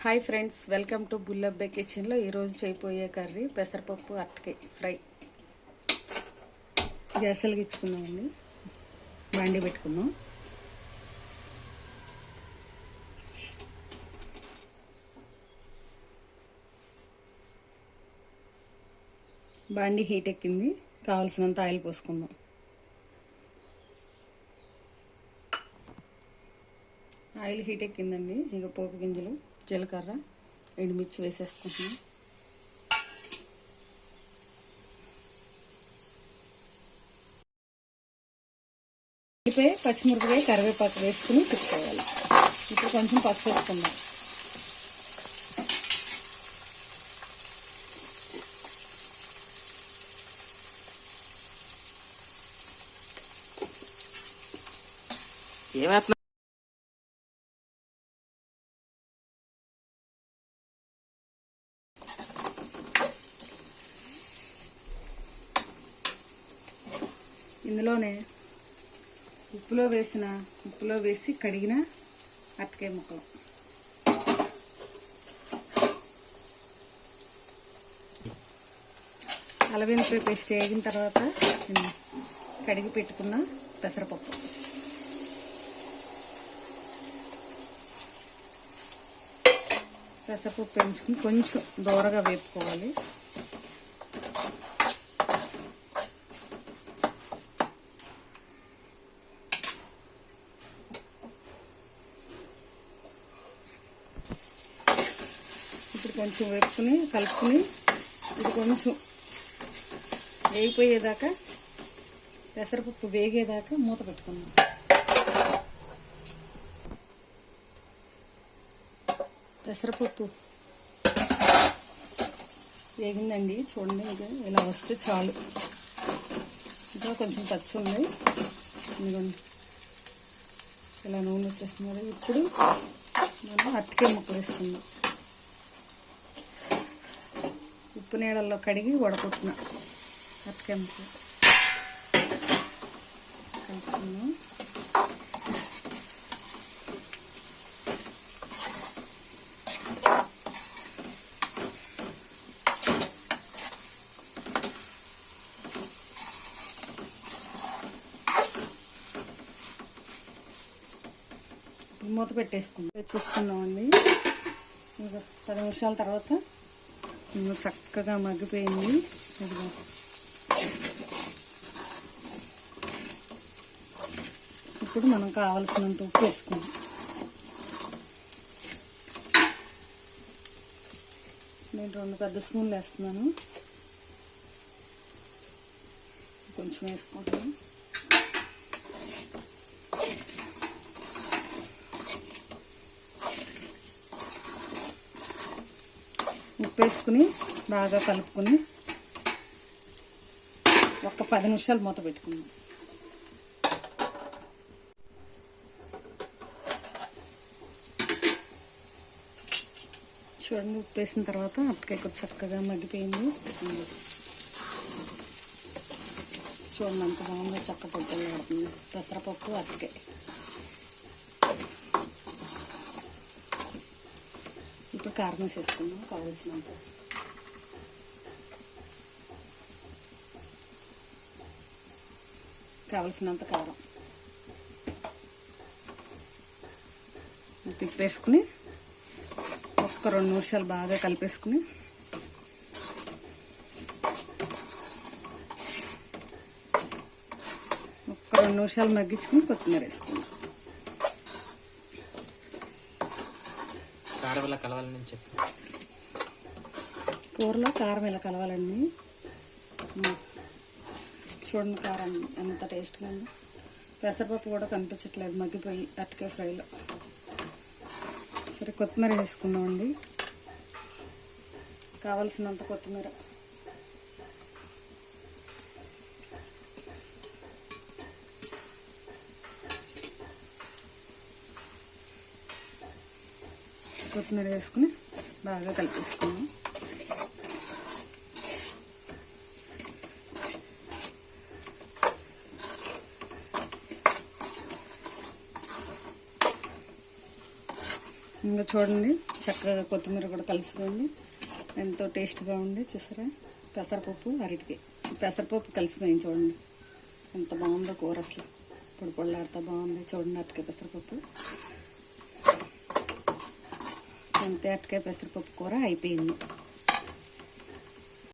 Hi friends, welcome to బుల్లబ్బే కిచెన్లో ఈరోజు చేయబోయే కర్రీ పెసరపప్పు అరటికాయ ఫ్రై. గ్యాస్ వెలిగించుకున్నామండి, బాండి పెట్టుకుందాం. బాండి హీట్ ఎక్కింది, కావాల్సినంత ఆయిల్ పోసుకుందాం. ఆయిల్ హీట్ ఎక్కిందండి, ఇక పోపు గింజలు, జీలకర్ర, ఎండుమిర్చి వేసేసుకుంటున్నాం. ఉల్లిపాయ, పచ్చిమిరపకాయ, కరివేపాకు వేసుకుని తిప్పుకోవాలి. ఇప్పుడు కొంచెం పసుపు వేసుకుందాం. ఏమేస్తున్నా ఇందులోనే ఉప్పులో వేసి కడిగిన అరటికాయ ముక్కలు, అల్లవెల్లిపాయ పేస్ట్ వేగిన తర్వాత కడిగి పెట్టుకున్న పెసరపప్పు, పెంచుకుని కొంచెం దూరగా వేపుకోవాలి. ఇప్పుడు కొంచెం వేపుకుని కలుపుకుని ఇది కొంచెం వేగిపోయేదాకా, పెసరపప్పు వేగేదాకా మూత పెట్టుకుందాం. పెసరపప్పు వేగిందండి, చూడండి. ఇంకా ఇలా వస్తే చాలు. ఇంకా కొంచెం పచ్చి ఉంది, ఇదిగోండి ఇలా నూనె వచ్చేస్తున్నది. ఇప్పుడు మనం అరటికాయ ముక్కలు వేసుకుందాం. ఉప్పు నీళ్ళల్లో కడిగి వడకొట్టిన అరటికాయ ముక్కలు కలుపుకుందాం. మూత పెట్టేసుకుందాం. చూసుకుందామండి, ఇంకా 10 నిమిషాల తర్వాత చక్కగా మగ్గిపోయింది. ఇప్పుడు మనం కావలసినంత ఉప్పు వేసుకుందాం. నేను 2 పెద్ద స్పూన్లు వేస్తున్నాను, కొంచెం వేసుకుంటాను. ఉప్పు వేసుకుని బాగా కలుపుకొని ఒక 10 నిమిషాలు మూత పెట్టుకుందాం. చూడండి, ఉప్పు వేసిన తర్వాత అరటికాయ కూడా చక్కగా మగ్గిపోయింది. చూడండి అంత బాగుందో, చక్క పొట్టలు పడుతుంది పెసరపప్పు అరటికాయ. ఇప్పుడు కారం వేసేసుకుందాం కావలసినంత కారం తిప్పేసుకుని ఒక్క 2 నిమిషాలు బాగా కలిపేసుకుని ఒక్క 2 నిమిషాలు మగ్గించుకుని కొత్తిమీర వేసుకుందాం. కారం ఇలా కలవాలని చెప్పి కూరలో కారం ఇలా కలవాలండి. చూడండి కారం ఎంత టేస్ట్గా ఉందో. పెసరపప్పు కూడా కనిపించట్లేదు, మగ్గిపోయి అరటికాయ ఫ్రైలో. సరే, కొత్తిమీర వేసుకుందామండి, కావలసినంత కొత్తిమీర. కొత్తిమీర వేసుకుని బాగా కలిపేసుకున్నాం. ఇంకా చూడండి చక్కగా కొత్తిమీర కూడా కలిసిపోయింది. ఎంతో టేస్ట్గా ఉంది. చూసారా, పెసరపప్పు అరటికాయ, పెసరపప్పు కలిసిపోయింది. చూడండి ఎంత బాగుందో కూర, అసలు పొడి పొడిలాడుతూ బాగుంది. చూడండి, అరటికాయ పెసరపప్పు, అంతే. అరటికాయ పెసరపప్పు కూర అయిపోయింది.